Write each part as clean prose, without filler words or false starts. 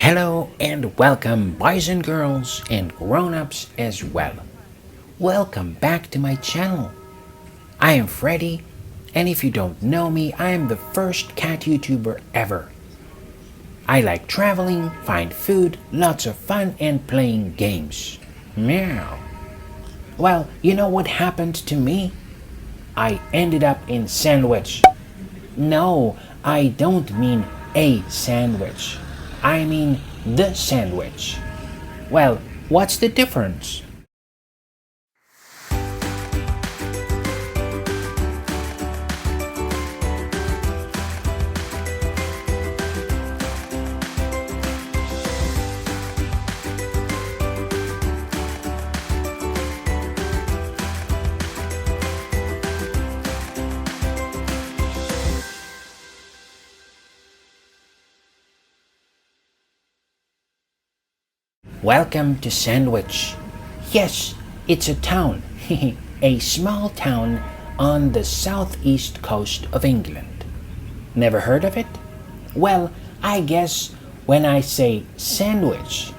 Hello and welcome, boys and girls, and grown ups as well. Welcome back to my channel. I am Freddy, and if you don't know me, I am the first cat YouTuber ever. I like traveling, find food, lots of fun, and playing games. Meow. Well, you know what happened to me? I ended up in sandwich. No, I don't mean a sandwich. I mean the sandwich. Well, what's the difference? Welcome to Sandwich. Yes, it's a town, a small town on the southeast coast of England. Never heard of it? Well, I guess when I say sandwich,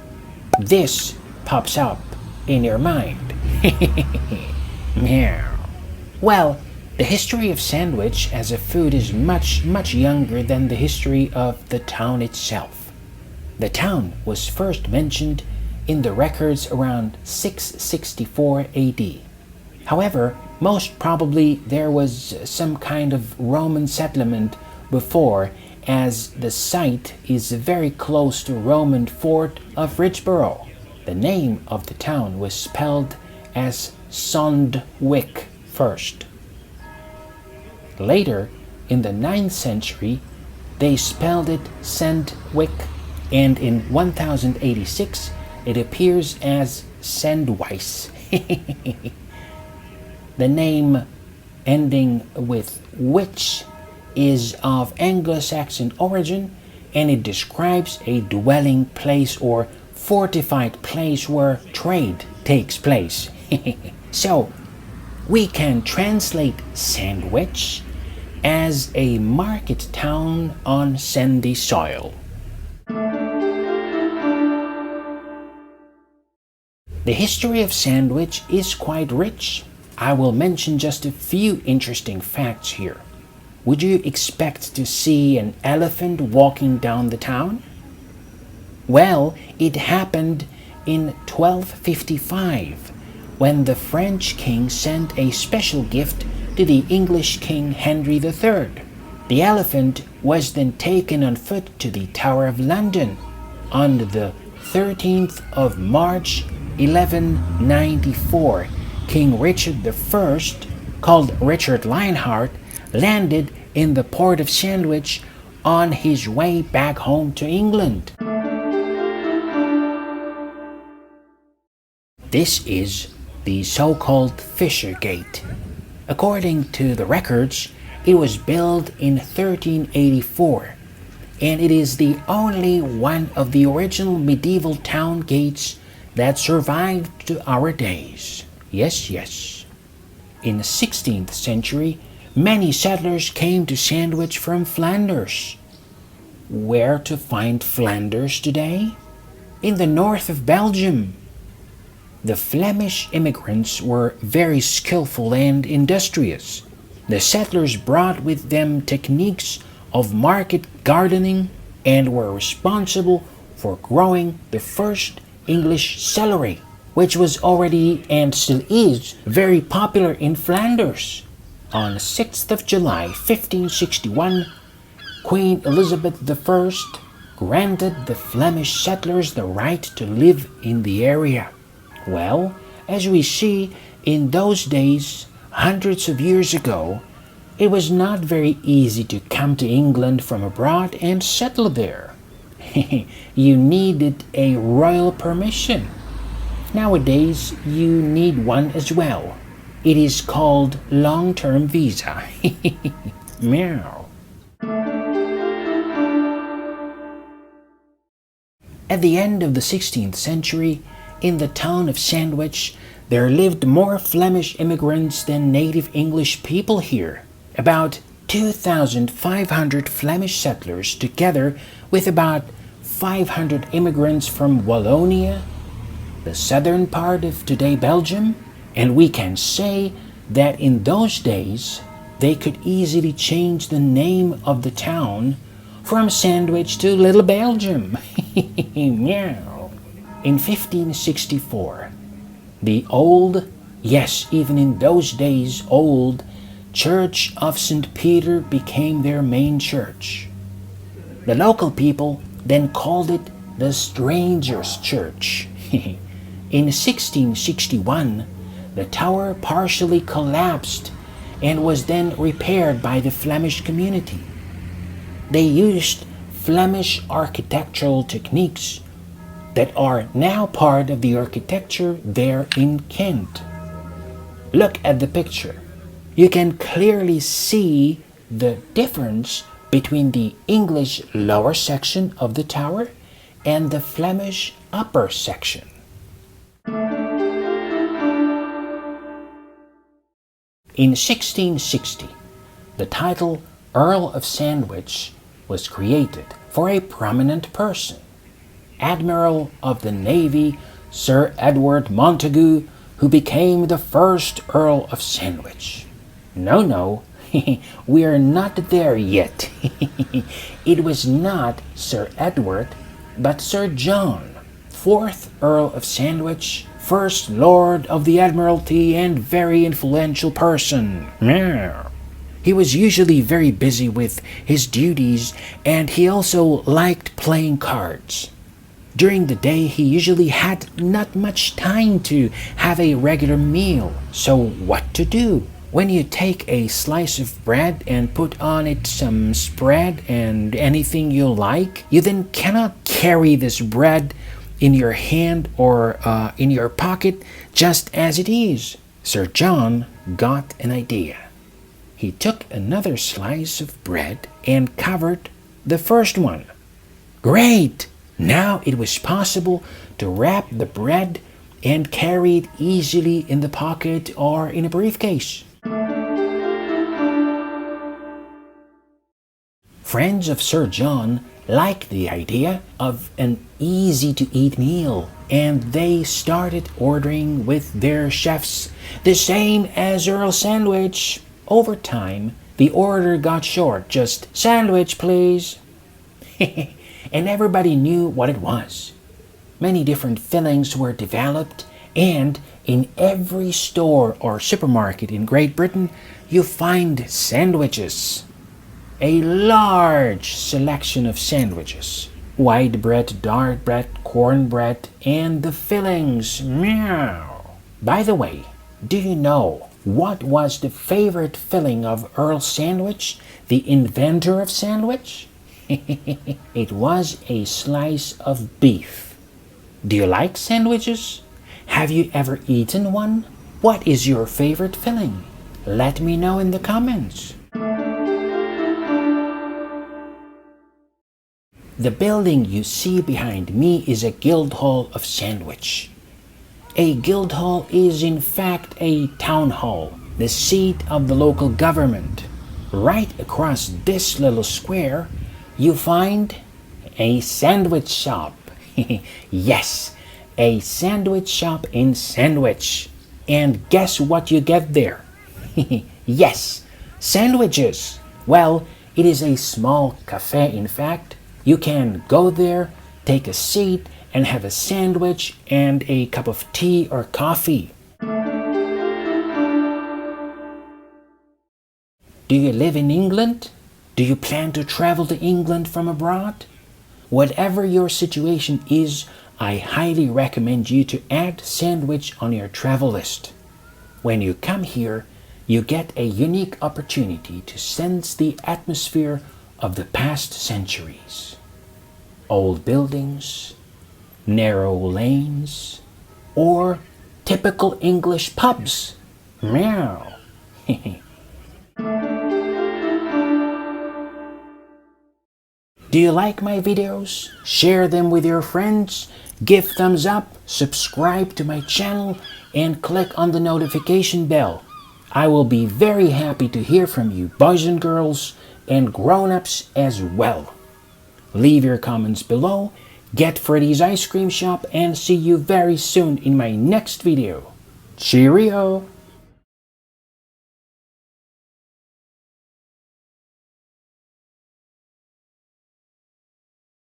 this pops up in your mind. Meow. Well, the history of sandwich as a food is much younger than the history of the town itself. The town was first mentioned in the records around 664 AD. However, most probably there was some kind of Roman settlement before, as the site is very close to Roman fort of Richborough. The name of the town was spelled as Sondwyk first. Later, in the 9th century, they spelled it Sandwyk, and in 1086 it appears as Sandweiss. The name ending with which is of Anglo-Saxon origin, and it describes a dwelling place or fortified place where trade takes place. So, we can translate sandwich as a market town on sandy soil. The history of sandwich is quite rich. I will mention just a few interesting facts here. Would you expect to see an elephant walking down the town? Well, it happened in 1255 when the French king sent a special gift to the English king Henry III. The elephant was then taken on foot to the Tower of London on the 13th of March 1194, King Richard I, called Richard Lionheart, landed in the port of Sandwich on his way back home to England. This is the so-called Fisher Gate. According to the records, it was built in 1384, and it is the only one of the original medieval town gates that survived to our days. Yes. In the 16th century, many settlers came to Sandwich from Flanders. Where to find Flanders today? In the north of Belgium. The Flemish immigrants were very skillful and industrious. The settlers brought with them techniques of market gardening and were responsible for growing the first English celery, which was already and still is very popular in Flanders. On 6th of July 1561, Queen Elizabeth I granted the Flemish settlers the right to live in the area. Well, as we see, in those days, hundreds of years ago, it was not very easy to come to England from abroad and settle there. You needed a royal permission. Nowadays, you need one as well. It is called long-term visa. Meow. At the end of the 16th century, in the town of Sandwich, there lived more Flemish immigrants than native English people here. About 2,500 Flemish settlers, together with about 500 immigrants from Wallonia, the southern part of today Belgium, and we can say that in those days they could easily change the name of the town from Sandwich to Little Belgium. Meow. In 1564, the old, yes, even in those days old, Church of St. Peter became their main church. The local people then called it the Strangers' Church. In 1661, the tower partially collapsed and was then repaired by the Flemish community. They used Flemish architectural techniques that are now part of the architecture there in Kent. Look at the picture. You can clearly see the difference between the English lower section of the tower and the Flemish upper section. In 1660, the title Earl of Sandwich was created for a prominent person, Admiral of the Navy Sir Edward Montagu, who became the first Earl of Sandwich. No, we are not there yet. It was not Sir Edward, but Sir John, 4th Earl of Sandwich, First Lord of the Admiralty and very influential person. He was usually very busy with his duties, and he also liked playing cards. During the day, he usually had not much time to have a regular meal. So what to do? When you take a slice of bread and put on it some spread and anything you like, you then cannot carry this bread in your hand or in your pocket just as it is. Sir John got an idea. He took another slice of bread and covered the first one. Great! Now it was possible to wrap the bread and carry it easily in the pocket or in a briefcase. Friends of Sir John liked the idea of an easy-to-eat meal, and they started ordering with their chefs the same as Earl Sandwich. Over time, the order got short, just sandwich, please. And everybody knew what it was. Many different fillings were developed, and in every store or supermarket in Great Britain, you find sandwiches. A large selection of sandwiches. White bread, dark bread, cornbread, and the fillings. Meow. By the way, do you know what was the favorite filling of Earl Sandwich, the inventor of sandwich? It was a slice of beef. Do you like sandwiches? Have you ever eaten one? What is your favorite filling? Let me know in the comments. The building you see behind me is a Guildhall of Sandwich. A Guildhall is in fact a town hall, the seat of the local government. Right across this little square, you find a sandwich shop. Yes, a sandwich shop in Sandwich. And guess what you get there? Yes, sandwiches. Well, it is a small cafe in fact. You can go there, take a seat, and have a sandwich and a cup of tea or coffee. Do you live in England? Do you plan to travel to England from abroad? Whatever your situation is, I highly recommend you to add Sandwich on your travel list. When you come here, you get a unique opportunity to sense the atmosphere of the past centuries. Old buildings, narrow lanes, or typical English pubs. Meow. Do you like my videos? Share them with your friends, give thumbs up, subscribe to my channel, and click on the notification bell. I will be very happy to hear from you, boys and girls, and grown-ups as well. Leave your comments below, get Freddy's ice cream shop, and see you very soon in my next video. Cheerio!